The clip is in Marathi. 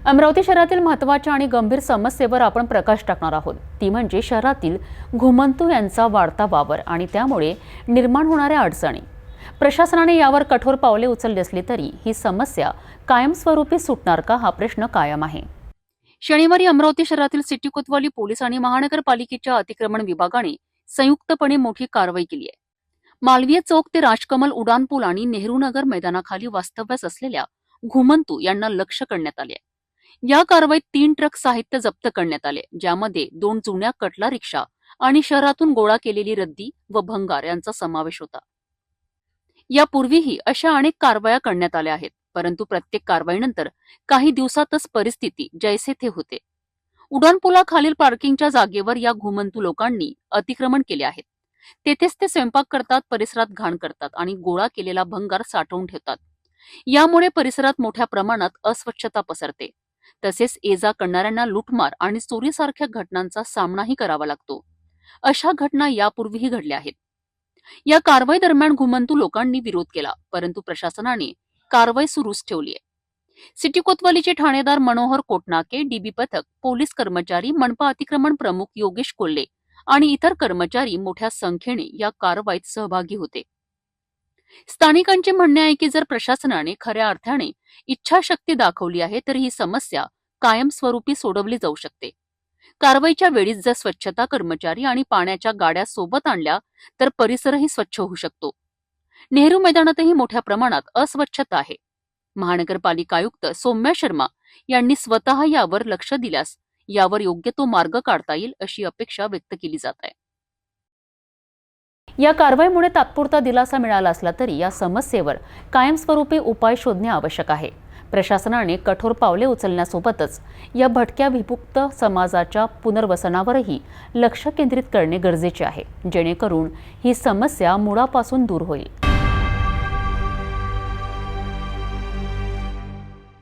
अमरावती शहरातील महत्त्वाच्या आणि गंभीर समस्येवर आपण प्रकाश टाकणार आहोत। ती म्हणजे शहरातील घुमंतू यांचा वाढता वावर आणि त्यामुळे निर्माण होणाऱ्या अडचणी। प्रशासनाने यावर कठोर पावले उचलली असली तरी ही समस्या कायमस्वरूपी सुटणार का हा प्रश्न कायम आहे। शनिवारी अमरावती शहरातील सिटी कोतवाली पोलीस आणि महानगरपालिकेच्या अतिक्रमण विभागाने संयुक्तपणे मोठी कारवाई केली आहे। मालवीय चौक ते राजकमल उड्डाणपूल आणि नेहरू नगर मैदानाखाली वास्तव्यास असलेल्या घुमंतू यांना लक्ष्य करण्यात आले आहे। या कारवाईत 3 ट्रक साहित्य जप्त करण्यात आले, ज्यामध्ये 2 जुन्या कटला रिक्षा आणि शहरातून गोळा केलेली रद्दी व भंगार यांचा समावेश होता। यापूर्वीही अशा अनेक कारवाया करण्यात आल्या आहेत, परंतु प्रत्येक कारवाईनंतर काही दिवसातच परिस्थिती जैसे थे होते। उड्डाणपुलाखालील पार्किंगच्या जागेवर या घुमंतू लोकांनी अतिक्रमण केले आहेत। तेथेच ते स्वयंपाक करतात, परिसरात घाण करतात आणि गोळा केलेला भंगार साठवून ठेवतात। यामुळे परिसरात मोठ्या प्रमाणात अस्वच्छता पसरते, तसेच ये-जा करणाऱ्यांना लूटमार आणि चोरीसारख्या घटनांचा सामनाही करावा लागतो। अशा घटना यापूर्वीही घडल्या आहेत। या कारवाई दरम्यान घुमंतू लोकांनी विरोध केला, परंतु प्रशासनाने कारवाई सुरूच ठेवली आहे। सिटी कोतवालीचे ठाणेदार मनोहर कोटनाके, डीबी पथक, पोलीस कर्मचारी, मनपा अतिक्रमण प्रमुख योगेश कोल्हे आणि इतर कर्मचारी मोठ्या संख्येने या कारवाईत सहभागी होते। स्थानिकांचे म्हणणे आहे की जर प्रशासनाने खऱ्या अर्थाने इच्छाशक्ती दाखवली आहे तर ही समस्या कायमस्वरूपी सोडवली जाऊ शकते। कारवाईच्या वेळीच जर स्वच्छता कर्मचारी आणि पाण्याच्या गाड्या सोबत आणल्या तर परिसरही स्वच्छ होऊ शकतो। नेहरू मैदानातही मोठ्या प्रमाणात अस्वच्छता आहे। महानगरपालिका आयुक्त सौम्या शर्मा यांनी स्वतः यावर लक्ष दिल्यास यावर योग्य तो मार्ग काढता येईल अशी अपेक्षा व्यक्त केली जात आहे। या कारवाईमुळे तात्पुरता दिलासा मिळाला असला तरी या समस्येवर कायमस्वरूपी उपाय शोधणे आवश्यक आहे। प्रशासनाने कठोर पावले उचलण्यासोबतच या भटक्या विमुक्त समाजाच्या पुनर्वसनावरही लक्ष केंद्रित करणे गरजेचे आहे, जेणेकरून ही समस्या मुळापासून दूर होईल।